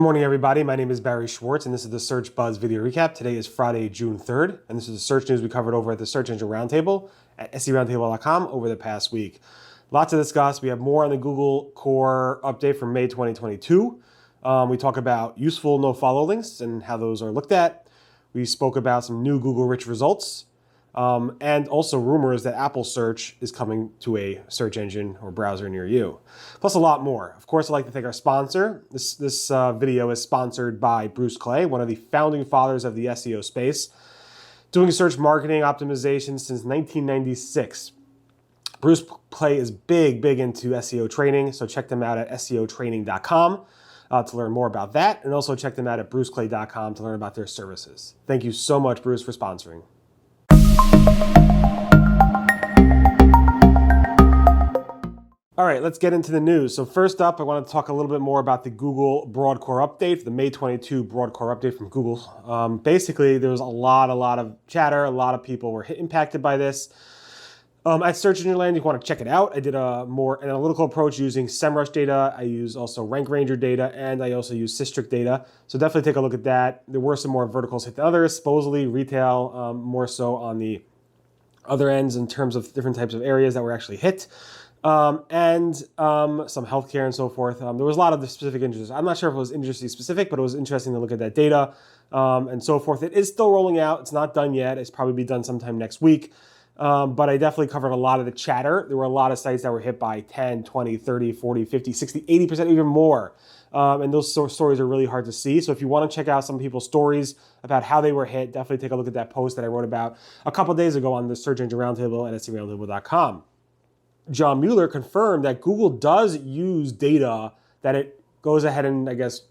Good morning, everybody. My name is Barry Schwartz, and this is the Search Buzz video recap. Today is Friday, June 3rd, and this is the search news we covered over at the Search Engine Roundtable at seroundtable.com over the past week. Lots to discuss. We have more on the Google Core update from May 2022. We talk about useful no-follow links and how those are looked at. We spoke about some new Google-rich results, and also rumors that Apple Search is coming to a search engine or browser near you. Plus a lot more. Of course, I'd like to thank our sponsor. This video is sponsored by Bruce Clay, one of the founding fathers of the SEO space, doing search marketing optimization since 1996. Bruce Clay is big into SEO training, so check them out at seotraining.com to learn more about that, and also check them out at bruceclay.com to learn about their services. Thank you so much, Bruce, for sponsoring. All right, let's get into the news. So first up, I want to talk a little bit more about the Google Broad Core update, the May 22 Broad Core update from Google. Basically, there was a lot of chatter. A lot of people were impacted by this. At Search Engine Land, you want to check it out. I did a more analytical approach using SEMrush data. I use also Rank Ranger data, and I also use Systrix data. So definitely take a look at that. There were some more verticals hit than others, supposedly retail, more so on the other ends in terms of different types of areas that were actually hit. And some healthcare and so forth. There was a lot of the specific interests. I'm not sure if it was industry specific, but it was interesting to look at that data and so forth. It is still rolling out. It's not done yet. It's probably be done sometime next week. But I definitely covered a lot of the chatter. There were a lot of sites that were hit by 10, 20, 30, 40, 50, 60, 80%, even more. And those stories are really hard to see. So if you want to check out some people's stories about how they were hit, definitely take a look at that post that I wrote about a couple days ago on the Search Engine Roundtable at seroundtable.com. John Mueller confirmed that Google does use data that it goes ahead and, I guess,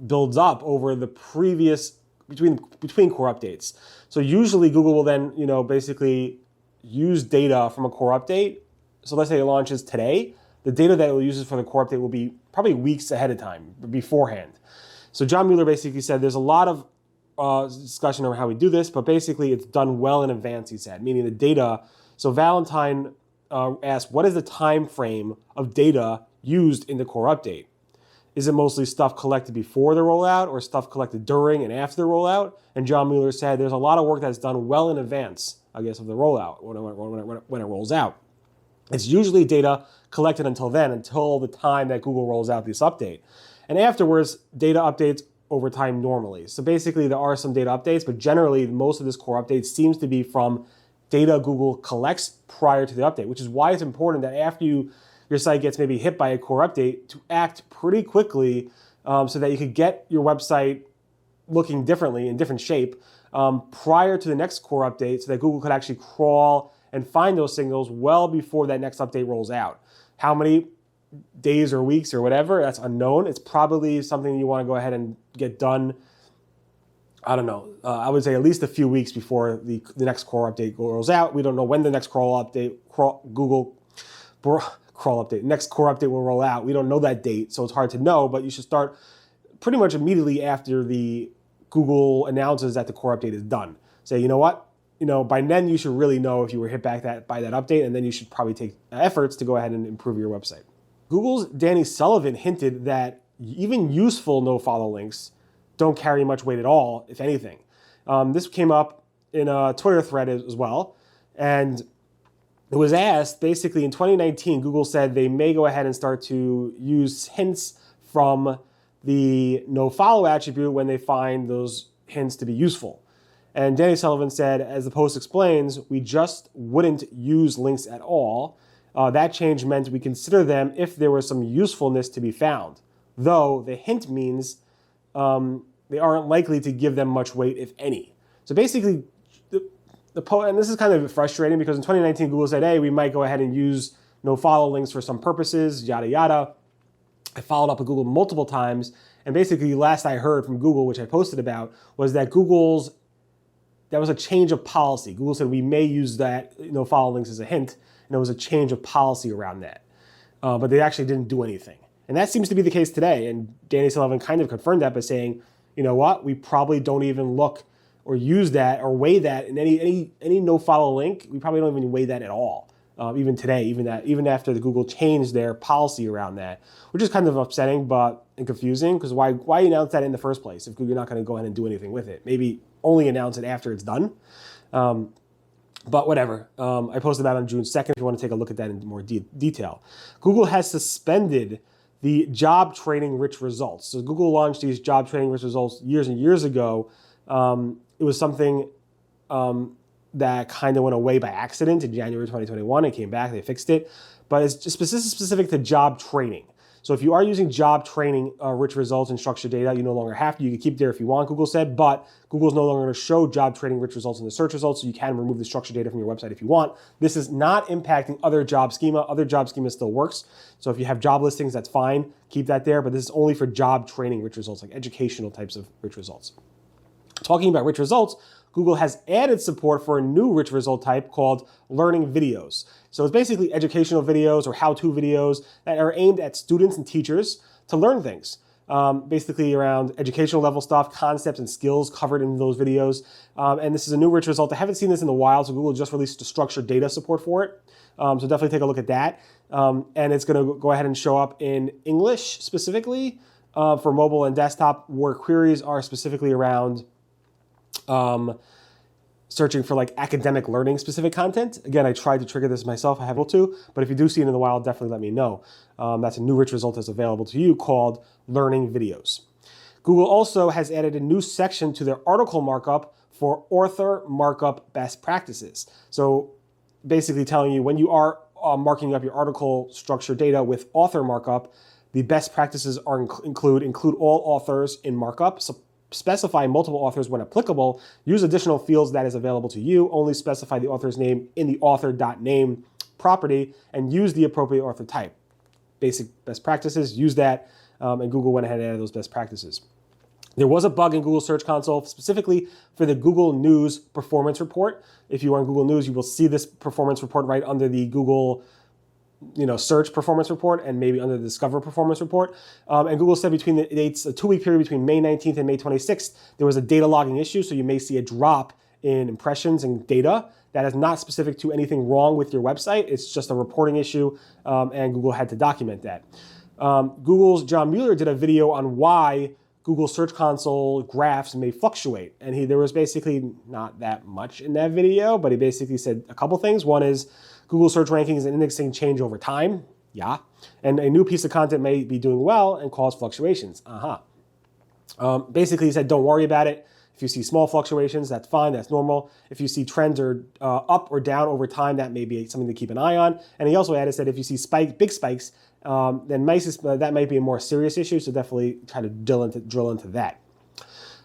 builds up over the previous, between core updates. So usually Google will then, basically use data from a core update. So let's say it launches today. The data that it will use for the core update will be probably weeks ahead of time, beforehand. So John Mueller basically said there's a lot of discussion over how we do this, but basically it's done well in advance, he said, meaning the data. So Valentine asked, what is the time frame of data used in the core update? Is it mostly stuff collected before the rollout or stuff collected during and after the rollout? And John Mueller said there's a lot of work that's done well in advance, I guess, of the rollout when it rolls out. It's usually data collected until then, until the time that Google rolls out this update. And afterwards, data updates over time normally. So basically there are some data updates, but generally most of this core update seems to be from data Google collects prior to the update, which is why it's important that after your site gets maybe hit by a core update to act pretty quickly so that you could get your website looking differently, in different shape, prior to the next core update so that Google could actually crawl and find those signals well before that next update rolls out. How many days or weeks or whatever, that's unknown. It's probably something you want to go ahead and get done, I don't know, I would say at least a few weeks before the next core update rolls out. We don't know when the next next core update will roll out. We don't know that date, so it's hard to know, but you should start pretty much immediately after the Google announces that the core update is done. Say, you know what? By then you should really know if you were hit back by that update, and then you should probably take efforts to go ahead and improve your website. Google's Danny Sullivan hinted that even useful no-follow links don't carry much weight at all, if anything. This came up in a Twitter thread as well, and it was asked, basically in 2019, Google said they may go ahead and start to use hints from the no-follow attribute when they find those hints to be useful. And Danny Sullivan said, as the post explains, we just wouldn't use links at all. That change meant we consider them if there was some usefulness to be found, though the hint means they aren't likely to give them much weight, if any. So basically, and this is kind of frustrating because in 2019, Google said, hey, we might go ahead and use no-follow links for some purposes, yada, yada. I followed up with Google multiple times, and basically last I heard from Google, which I posted about, was that that was a change of policy. Google said we may use that no-follow links as a hint, and it was a change of policy around that. But they actually didn't do anything. And that seems to be the case today. And Danny Sullivan kind of confirmed that by saying, you know what, we probably don't even look or use that or weigh that in any no-follow link. We probably don't even weigh that at all. even today, even after the Google changed their policy around that, which is kind of upsetting and confusing, because why announce that in the first place if you're not going to go ahead and do anything with it? Maybe only announce it after it's done. But whatever. I posted that on June 2nd if you want to take a look at that in more detail. Google has suspended the job training rich results. So Google launched these job training rich results years and years ago. It was something that kind of went away by accident in January 2021. It came back, they fixed it. But it's just specific to job training. So if you are using job training rich results and structured data, you no longer have to. You can keep it there if you want, Google said, but Google's no longer going to show job training rich results in the search results, so you can remove the structured data from your website if you want. This is not impacting other job schema. Other job schema still works. So if you have job listings, that's fine. Keep that there, but this is only for job training rich results, like educational types of rich results. Talking about rich results, Google has added support for a new rich result type called learning videos. So it's basically educational videos or how-to videos that are aimed at students and teachers to learn things. Basically around educational level stuff, concepts and skills covered in those videos. And this is a new rich result. I haven't seen this in a while, so Google just released the structured data support for it. So definitely take a look at that. And it's going to go ahead and show up in English specifically for mobile and desktop, where queries are specifically around searching for like academic learning specific content. Again, I tried to trigger this myself. I haven't able to, but if you do see it in the wild, definitely let me know. That's a new rich result that's available to you called learning videos. Google also has added a new section to their article markup for author markup best practices. So basically telling you when you are marking up your article structured data with author markup, the best practices are include all authors in markup. So specify multiple authors when applicable. Use additional fields that is available to you. Only specify the author's name in the author.name property and use the appropriate author type. Basic best practices, use that, and Google went ahead and added those best practices. There was a bug in Google Search Console specifically for the Google News performance report. If you are in Google News, you will see this performance report right under the Google search performance report and maybe under the Discover performance report. And Google said between the dates, a 2-week period between May 19th and May 26th, there was a data logging issue. So you may see a drop in impressions and data. That is not specific to anything wrong with your website. It's just a reporting issue, and Google had to document that. Google's John Mueller did a video on why Google Search Console graphs may fluctuate. And there was basically not that much in that video, but he basically said a couple things. One is Google search rankings and indexing change over time. Yeah. And a new piece of content may be doing well and cause fluctuations. Basically, he said, don't worry about it. If you see small fluctations, that's fine. That's normal. If you see trends are up or down over time, that may be something to keep an eye on. And he also added, said, if you see big spikes, then that might be a more serious issue. So definitely try to drill into that.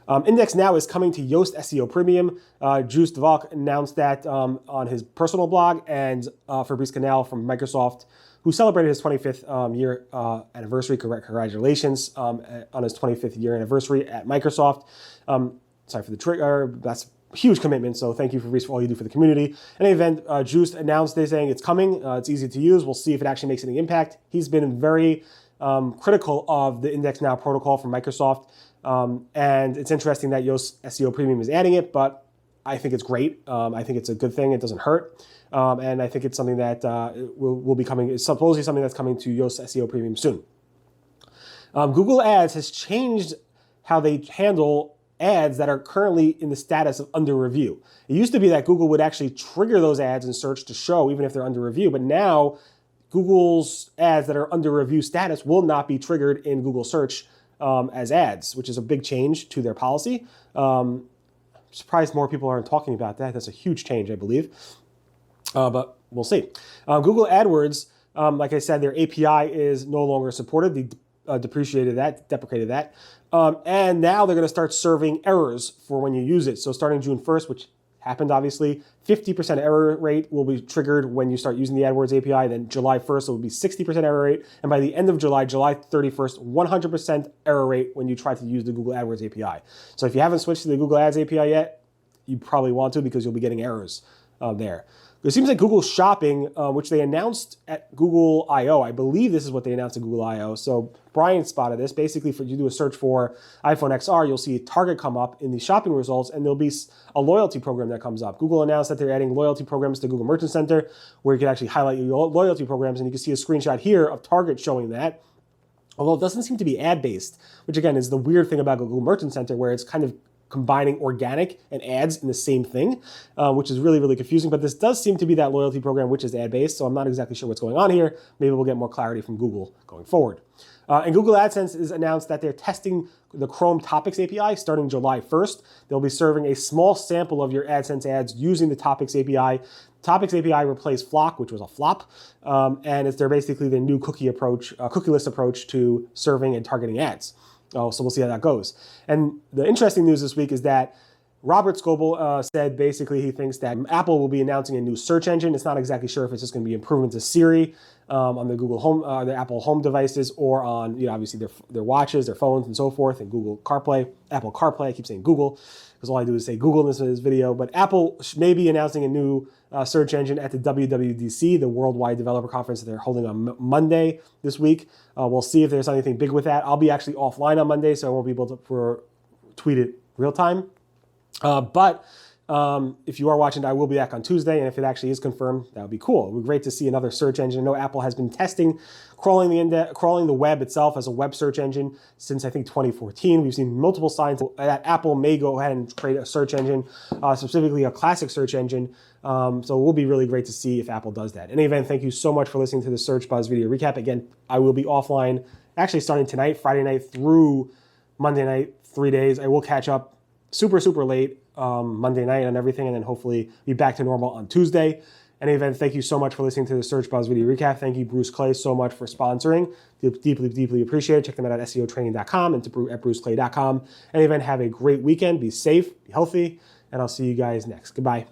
IndexNow is coming to Yoast SEO Premium. Juice DeValk announced that on his personal blog, and Fabrice Canal from Microsoft, who celebrated his 25th year anniversary. Congratulations on his 25th year anniversary at Microsoft. Sorry for the trigger. That's a huge commitment, so thank you, Fabrice, for all you do for the community. In any event, Juice announced they're saying it's coming. It's easy to use. We'll see if it actually makes any impact. He's been very critical of the IndexNow protocol from Microsoft. And it's interesting that Yoast SEO Premium is adding it, but I think it's great. I think it's a good thing. It doesn't hurt. And I think it's something that will be coming. It's supposedly something that's coming to Yoast SEO Premium soon. Google Ads has changed how they handle ads that are currently in the status of under review. It used to be that Google would actually trigger those ads in search to show even if they're under review, but now Google's ads that are under review status will not be triggered in Google search as ads, which is a big change to their policy. I'm surprised more people aren't talking about that. That's a huge change, I believe. But we'll see. Google AdWords, like I said, their API is no longer supported. They deprecated that. And now they're going to start serving errors for when you use it. So starting June 1st, which happened obviously, 50% error rate will be triggered when you start using the AdWords API. Then July 1st, it will be 60% error rate. And by the end of July 31st, 100% error rate when you try to use the Google AdWords API. So if you haven't switched to the Google Ads API yet, you probably want to, because you'll be getting errors there. It seems like Google Shopping, which they announced at Google I/O. I believe this is what they announced at Google I/O. So Brian spotted this. Basically, if you do a search for iPhone XR, you'll see Target come up in the shopping results, and there'll be a loyalty program that comes up. Google announced that they're adding loyalty programs to Google Merchant Center, where you can actually highlight your loyalty programs, and you can see a screenshot here of Target showing that. Although it doesn't seem to be ad-based, which again is the weird thing about Google Merchant Center, where it's kind of combining organic and ads in the same thing, which is really, really confusing. But this does seem to be that loyalty program, which is ad-based, so I'm not exactly sure what's going on here. Maybe we'll get more clarity from Google going forward. And Google AdSense has announced that they're testing the Chrome Topics API starting July 1st. They'll be serving a small sample of your AdSense ads using the Topics API. Topics API replaced Flock, which was a flop, and they're basically the new cookieless approach to serving and targeting ads. So we'll see how that goes. And the interesting news this week is that Robert Scoble said basically he thinks that Apple will be announcing a new search engine. It's not exactly sure if it's just going to be improvements to Siri on the Google Home, the Apple Home devices, or on obviously their watches, their phones, and so forth, and Google CarPlay, Apple CarPlay. I keep saying Google because all I do is say Google in this video. But Apple may be announcing a new search engine at the WWDC, the Worldwide Developer Conference that they're holding on Monday this week. We'll see if there's anything big with that. I'll be actually offline on Monday, so I won't be able to tweet it real time. But if you are watching, I will be back on Tuesday, and if it actually is confirmed, that would be cool. It would be great to see another search engine. I know Apple has been testing crawling the web itself as a web search engine since I think 2014. We've seen multiple signs that Apple may go ahead and create a search engine, specifically a classic search engine. So it will be really great to see if Apple does that. In any event, thank you so much for listening to the Search Buzz video recap. Again, I will be offline actually starting tonight, Friday night through Monday night, 3 days. I will catch up super, super late Monday night on everything, and then hopefully be back to normal on Tuesday. In any event, thank you so much for listening to the Search Buzz video recap. Thank you, Bruce Clay, so much for sponsoring. Deeply, deeply appreciate it. Check them out at SEOtraining.com and at bruceclay.com. In any event, have a great weekend. Be safe, be healthy, and I'll see you guys next. Goodbye.